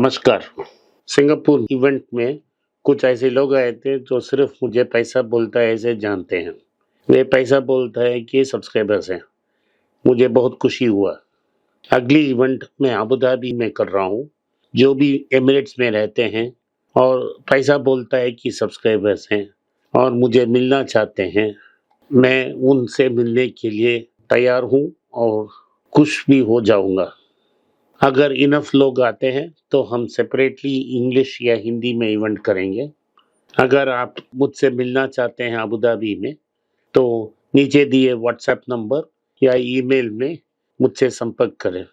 नमस्कार। Singapore event में कुछ ऐसे लोग आए थे जो सिर्फ मुझे पैसा बोलता है ऐसे जानते हैं। वे पैसा बोलता है कि सब्सक्राइबर्स हैं। मुझे बहुत खुशी हुआ। अगली इवेंट मैं अबू धाबी में कर रहा हूँ। जो भी एमिरेट्स में रहते हैं और पैसा बोलता है कि सब्सक्राइबर्स हैं और मुझे मिलना चाहते हैं, मैं उनसे मिलने के लिए तैयार हूँ और खुश भी हो जाऊँगा। अगर इनफ लोग आते हैं तो हम सेपरेटली इंग्लिश या हिंदी में इवेंट करेंगे। अगर आप मुझसे मिलना चाहते हैं अबू धाबी में तो नीचे दिए व्हाट्सएप नंबर या ईमेल में मुझसे संपर्क करें।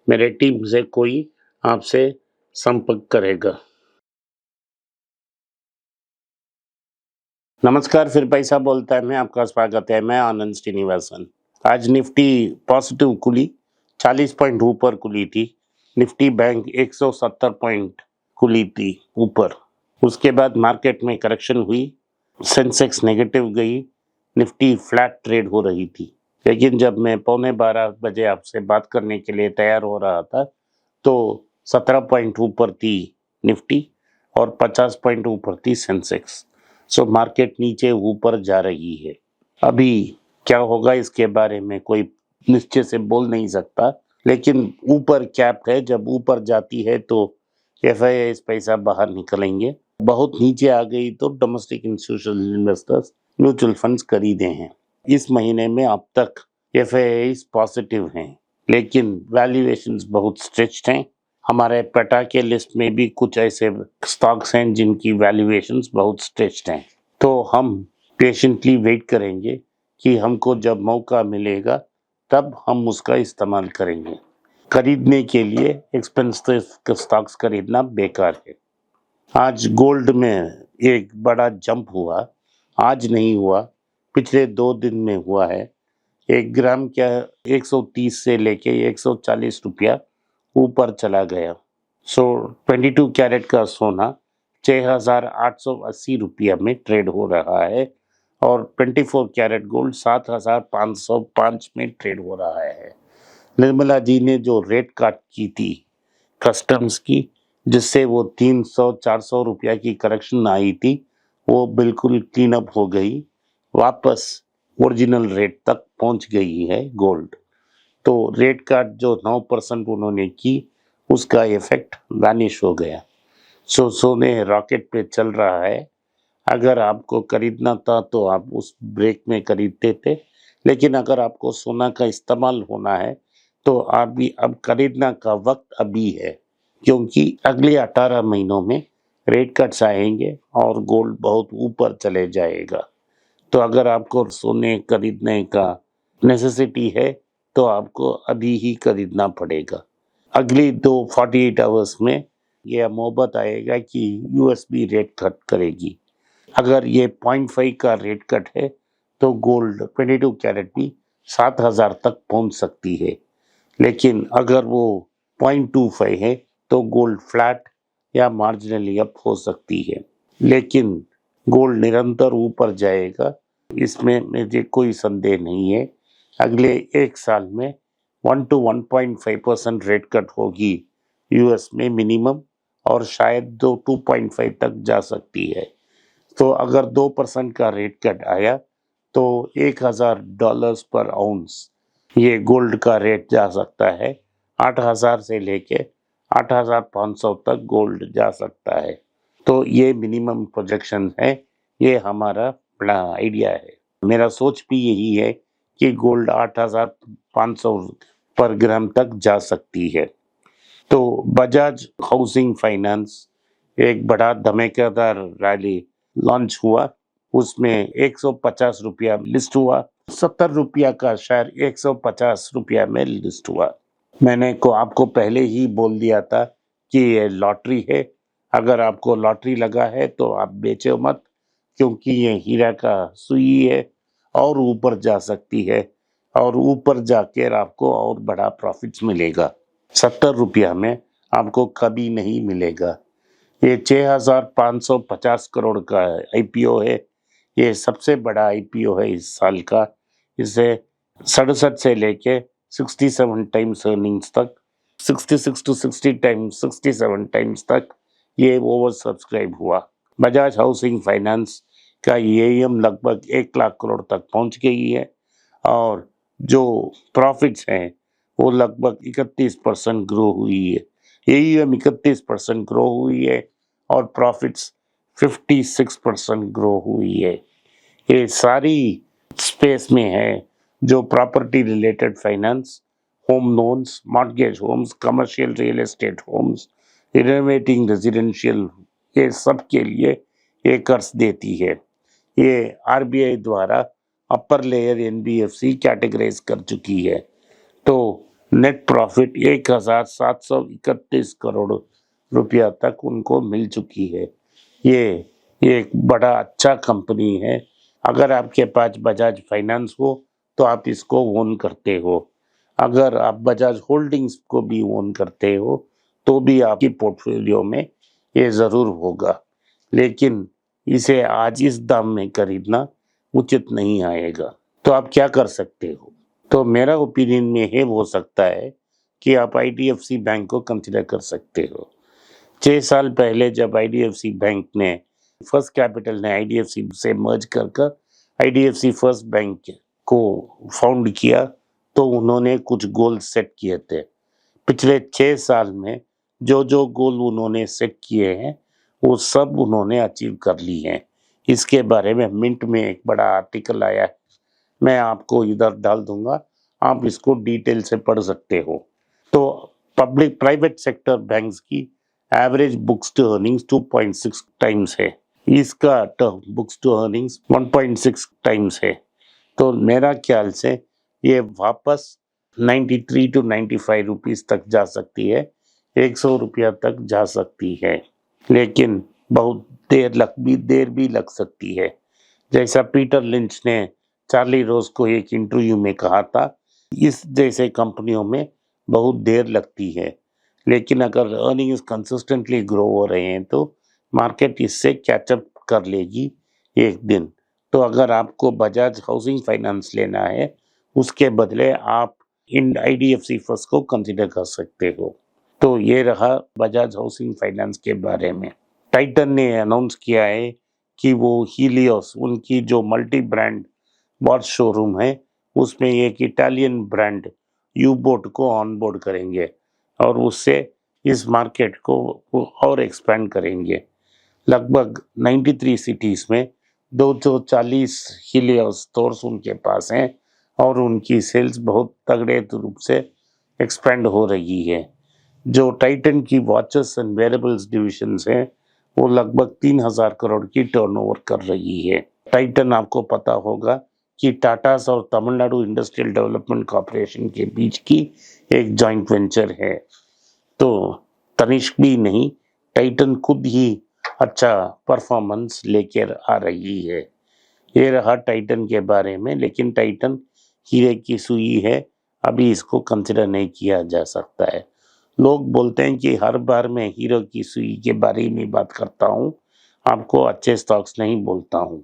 मेरे टीम से कोई आपसे संपर्क करेगा। नमस्कार, फिर पैसा बोलता है में आपका स्वागत है। मैं आनंद श्रीनिवासन। आज निफ्टी पॉजिटिव खुली, 40 पॉइंट ऊपर खुली थी। निफ्टी बैंक 170 पॉइंट खुली थी ऊपर। उसके बाद मार्केट में करेक्शन हुई, सेंसेक्स नेगेटिव गई, निफ्टी फ्लैट ट्रेड हो रही थी। लेकिन जब मैं 11:15 बजे आपसे बात करने के लिए तैयार हो रहा था तो 17 पॉइंट ऊपर थी निफ्टी और 50 पॉइंट ऊपर थी सेंसेक्स। सो मार्केट नीचे ऊपर जा रही है। अभी क्या होगा इसके बारे में कोई निश्चय से बोल नहीं सकता, लेकिन ऊपर कैप है। जब ऊपर जाती है तो एफआईआई पैसा बाहर निकलेंगे। बहुत नीचे आ गई तो domestic institutional investors mutual funds खरीदे हैं। इस महीने में अब तक एफआईआई पॉजिटिव हैं, लेकिन वैल्यूएशंस बहुत स्ट्रेच्ड हैं। हमारे पेटा के लिस्ट में भी कुछ ऐसे स्टॉक्स हैं जिनकी वैल्यूएशंस बहुत स्ट्रेच्ड हैं। तो हम पेशेंटली वेट करेंगे कि हमको जब मौका मिलेगा तब हम उसका इस्तेमाल करेंगे। खरीदने के लिए एक्सपेंसिव स्टॉक्स खरीदना बेकार है। आज गोल्ड में एक बड़ा जंप हुआ। आज नहीं हुआ, पिछले 2 दिन में हुआ है। 1 ग्राम क्या 130 से लेके 140 रुपया ऊपर चला गया। 22 कैरेट का सोना 6,880 रुपया में ट्रेड हो रहा है और 24 कैरेट गोल्ड 7,505 में ट्रेड हो रहा है। निर्मला जी ने जो रेट काट की थी कस्टम्स की, जिससे वो 300-400 रुपया की करेक्शन आई थी, वो बिल्कुल क्लीन अप हो गई, वापस ओरिजिनल रेट तक पहुंच गई है गोल्ड। तो रेट काट जो 9% उन्होंने की, उसका इफेक्ट वैनिश हो गया। सोने रॉकेट पे चल रहा है। अगर आपको खरीदना था तो आप उस ब्रेक में खरीदते थे, लेकिन अगर आपको सोना का इस्तेमाल होना है तो आप भी अब खरीदना का वक्त अभी है, क्योंकि अगले 18 महीनों में रेट कट्स आएंगे और गोल्ड बहुत ऊपर चले जाएगा। तो अगर आपको सोने खरीदने का नेसेसिटी है तो आपको अभी ही खरीदना पड़ेगा। अगली 48 आवर्स में यह मोहब्बत आएगा कि यूएस भी रेट कट करेगी। अगर ये 0.5 का रेट कट है तो गोल्ड 22 कैरेट भी 7,000 तक पहुंच सकती है। लेकिन अगर वो 0.25 है तो गोल्ड फ्लैट या मार्जिनली अप हो सकती है। लेकिन गोल्ड निरंतर ऊपर जाएगा, इसमें मुझे कोई संदेह नहीं है। अगले 1 साल में 1 to 1.5% रेट कट होगी यूएस में मिनिमम, और शायद 2.5 तक जा सकती है। तो अगर 2% का रेट कट आया तो $1,000 पर आउंस ये गोल्ड का रेट जा सकता है। 8,000 से लेके 8,500 तक गोल्ड जा सकता है। तो ये मिनिमम प्रोजेक्शन है, ये हमारा बड़ा आइडिया है। मेरा सोच भी यही है कि गोल्ड 8,500 पर ग्राम तक जा सकती है। तो बजाज हाउसिंग फाइनेंस एक बड़ा धमाकेदार रैली लॉन्च हुआ, उसमें 150 रुपया लिस्ट हुआ। 70 रुपया का शेयर 150 रुपया में लिस्ट हुआ। मैंने को आपको पहले ही बोल दिया था कि ये लॉटरी है। अगर आपको लॉटरी लगा है तो आप बेचो मत, क्योंकि ये हीरा का सुई है और ऊपर जा सकती है और ऊपर जाकर आपको और बड़ा प्रॉफिट्स मिलेगा। 70 रुपया में आपको कभी नहीं मिलेगा। ये 6,550 करोड़ का आईपीओ है। ये सबसे बड़ा आईपीओ है इस साल का। इसे 67 से लेके 67 टाइम्स अर्निंग्स तक 66 टू 60 टाइम्स 67 टाइम्स तक ये ओवर सब्सक्राइब हुआ। बजाज हाउसिंग फाइनेंस का एएम लगभग 1 लाख करोड़ तक पहुंच गई है और जो प्रॉफिट्स हैं वो लगभग 31% ग्रो हुई है। एईएम 31% ग्रो हुई है और प्रॉफिट्स 56% ग्रो हुई है। ये सारी स्पेस में है जो property related finance, home loans, mortgage homes, commercial real estate homes, renovating residential, ये सब के लिए ये कर्ज देती है। ये आरबीआई द्वारा अपर लेयर एनबीएफसी कैटेगराइज कर चुकी है। तो नेट प्रॉफिट 1731 करोड़ रुपया तक उनको मिल चुकी है। ये एक बड़ा अच्छा कंपनी है। अगर आपके पास बजाज फाइनेंस हो तो आप इसको ओन करते हो। अगर आप बजाज होल्डिंग्स को भी ओन करते हो तो भी आपकी पोर्टफोलियो में ये जरूर होगा, लेकिन इसे आज इस दाम में खरीदना उचित नहीं आएगा। तो आप क्या कर सकते हो? तो मेरा ओपिनियन में ये हो सकता है कि आप आईडीएफसी बैंक को कंसिडर कर सकते हो। 6 साल पहले जब आईडीएफसी बैंक ने फर्स्ट कैपिटल ने आईडीएफसी से मर्ज कर आईडीएफसी फर्स्ट बैंक को फाउंड किया तो उन्होंने कुछ गोल सेट किए थे। पिछले 6 साल में जो जो गोल उन्होंने सेट किए हैं वो सब उन्होंने अचीव कर ली हैं। इसके बारे में मिंट में एक बड़ा आर्टिकल आया है, मैं आपको इधर डाल दूंगा, आप इसको डिटेल से पढ़ सकते हो। तो पब्लिक प्राइवेट सेक्टर बैंक्स की average books to earnings 2.6 times है, इसका बुक्स टू अर्निंग्स 1.6 टाइम्स है। तो मेरा ख्याल से ये वापस 93 टू 95 रुपीस तक जा सकती है, 100 रुपया तक जा सकती है, लेकिन बहुत देर भी लग सकती है। जैसा पीटर लिंच ने चार्ली रोज को एक इंटरव्यू में कहा था, इस जैसे कंपनियों में बहुत देर लगती है, लेकिन अगर अर्निंग्स कंसिस्टेंटली ग्रो हो रहे हैं तो मार्केट इससे कैचअप कर लेगी एक दिन। तो अगर आपको बजाज हाउसिंग फाइनेंस लेना है उसके बदले आप इन आईडीएफसी फर्स्ट को कंसिडर कर सकते हो। तो ये रहा बजाज हाउसिंग फाइनेंस के बारे में। टाइटन ने अनाउंस किया है कि वो हीलियोस, उनकी जो मल्टी ब्रांड वॉच शोरूम है उसमें एक इटालियन ब्रांड यू बोट को ऑन बोर्ड करेंगे और उससे इस मार्केट को और एक्सपेंड करेंगे। लगभग 93 सिटीज में 240 हीलियोस स्टोर्स उनके पास हैं और उनकी सेल्स बहुत तगड़े रूप से एक्सपेंड हो रही है। जो टाइटन की वॉचेस एंड वेयरेबल्स डिविजन्स हैं वो लगभग 3000 करोड़ की टर्नओवर कर रही है। टाइटन आपको पता होगा कि टाटास और तमिलनाडु इंडस्ट्रियल डेवलपमेंट कॉर्पोरेशन के बीच की एक जॉइंट वेंचर है। तो तनिष्क भी नहीं, टाइटन खुद ही अच्छा परफॉर्मेंस लेकर आ रही है। ये रहा टाइटन के बारे में, लेकिन टाइटन हीरे की सुई है, अभी इसको कंसिडर नहीं किया जा सकता है। लोग बोलते हैं कि हर बार मैं हीरो की सुई के बारे में बात करता हूँ, आपको अच्छे स्टॉक्स नहीं बोलता हूँ।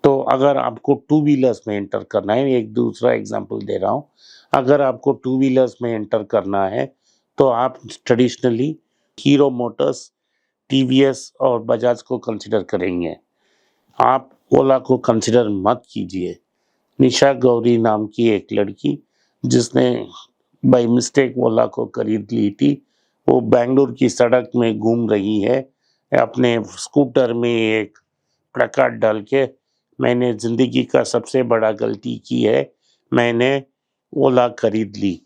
तो अगर आपको टू व्हीलर्स में एंटर करना है, एक दूसरा एग्जांपल दे रहा हूँ, अगर आपको टू व्हीलर्स में एंटर करना है तो आप ट्रेडिशनली हीरो मोटर्स, टीवीएस और बजाज को कंसिडर करेंगे। आप ओला को कंसिडर मत कीजिए। निशा गौरी नाम की एक लड़की जिसने बाय मिस्टेक ओला को खरीद ली थी, वो बेंगलुरु की सड़क में घूम रही है अपने स्कूटर में एक प्लेकार्ड डाल के, मैंने जिंदगी का सबसे बड़ा गलती की है, मैंने ओला खरीद ली।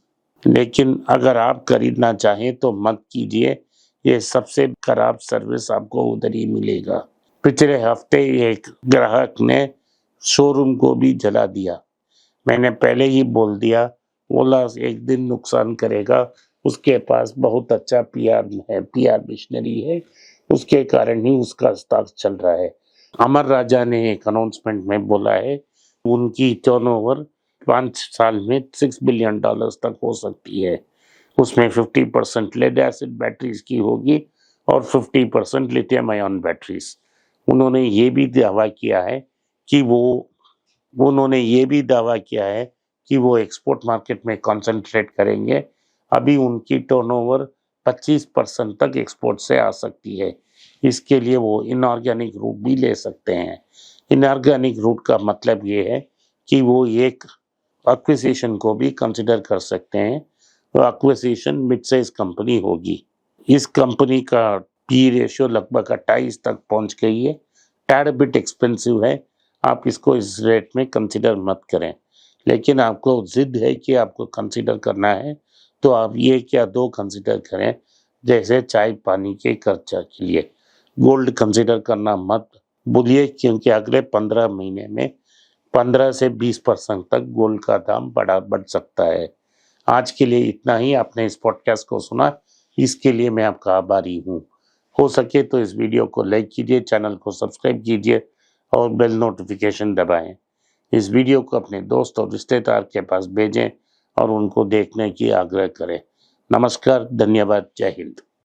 लेकिन अगर आप खरीदना चाहें तो मत कीजिए, ये सबसे खराब सर्विस आपको उधर ही मिलेगा। पिछले हफ्ते एक ग्राहक ने शोरूम को भी जला दिया। मैंने पहले ही बोल दिया ओला एक दिन नुकसान करेगा, उसके पास बहुत अच्छा पीआर है, पीआर मिशनरी है, उसके कारण ही उसका स्टॉक चल रहा है। अमर राजा ने एक अनाउंसमेंट में बोला है उनकी टर्नओवर 5 साल में $6 बिलियन तक हो सकती है। उसमें 50% लेड एसिड बैटरीज की होगी और 50% लिथियम आयन बैटरीज। उन्होंने ये भी दावा किया है कि वो एक्सपोर्ट मार्केट में कंसंट्रेट करेंगे अभी उनकी टर्नओवर 25% तक एक्सपोर्ट से आ सकती है। इसके लिए वो इनऑर्गेनिक रूट भी ले सकते हैं। इनऑर्गेनिक रूट का मतलब ये है कि वो एक एक्विजिशन को भी कंसिडर कर सकते हैं। वो एक्विजिशन मिड साइज कंपनी होगी। इस कंपनी का पी रेशियो लगभग 28 तक पहुंच गई है। टैड बिट एक्सपेंसिव है, आप इसको इस रेट में कंसिडर मत करें। लेकिन आपको जिद है कि आपको कंसिडर करना है तो आप ये क्या दो कंसिडर करें, जैसे चाय पानी के खर्चा के लिए। गोल्ड कंसिडर करना मत भूलिए, क्योंकि अगले 15 महीने में 15 से 20% तक गोल्ड का दाम बढ़ सकता है। आज के लिए इतना ही। आपने इस पॉडकास्ट को सुना, इसके लिए मैं आपका आभारी हूँ। हो सके तो इस वीडियो को लाइक कीजिए, चैनल को सब्सक्राइब कीजिए और बेल नोटिफिकेशन दबाएं। इस वीडियो को अपने दोस्त और रिश्तेदार के पास भेजें और उनको देखने की आग्रह करें। नमस्कार, धन्यवाद, जय हिंद।